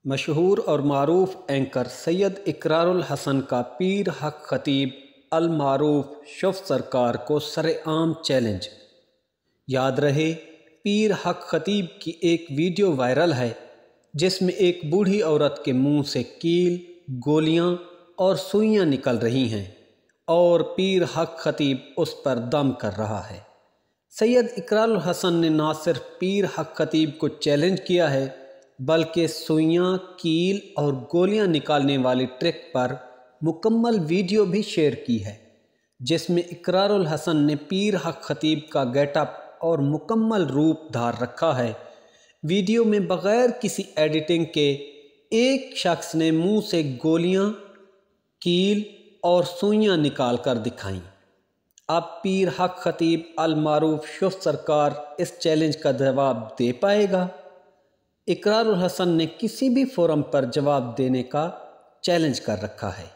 مشہور اور معروف اینکر سید اقرار الحسن کا پیر حق خطیب المعروف شفت سرکار کو سرعام چیلنج۔ یاد رہے، پیر حق خطیب کی ایک ویڈیو وائرل ہے جس میں ایک بوڑھی عورت کے منہ سے کیل، گولیاں اور سوئیاں نکل رہی ہیں اور پیر حق خطیب اس پر دم کر رہا ہے۔ سید اقرار الحسن نے نہ صرف پیر حق خطیب کو چیلنج کیا ہے بلکہ سوئیاں، کیل اور گولیاں نکالنے والی ٹرک پر مکمل ویڈیو بھی شیئر کی ہے، جس میں اقرار الحسن نے پیر حق خطیب کا گیٹ اپ اور مکمل روپ دھار رکھا ہے۔ ویڈیو میں بغیر کسی ایڈیٹنگ کے ایک شخص نے منہ سے گولیاں، کیل اور سوئیاں نکال کر دکھائیں۔ اب پیر حق خطیب المعروف شفت سرکار اس چیلنج کا جواب دے پائے گا؟ اقرار الحسن نے کسی بھی فورم پر جواب دینے کا چیلنج کر رکھا ہے۔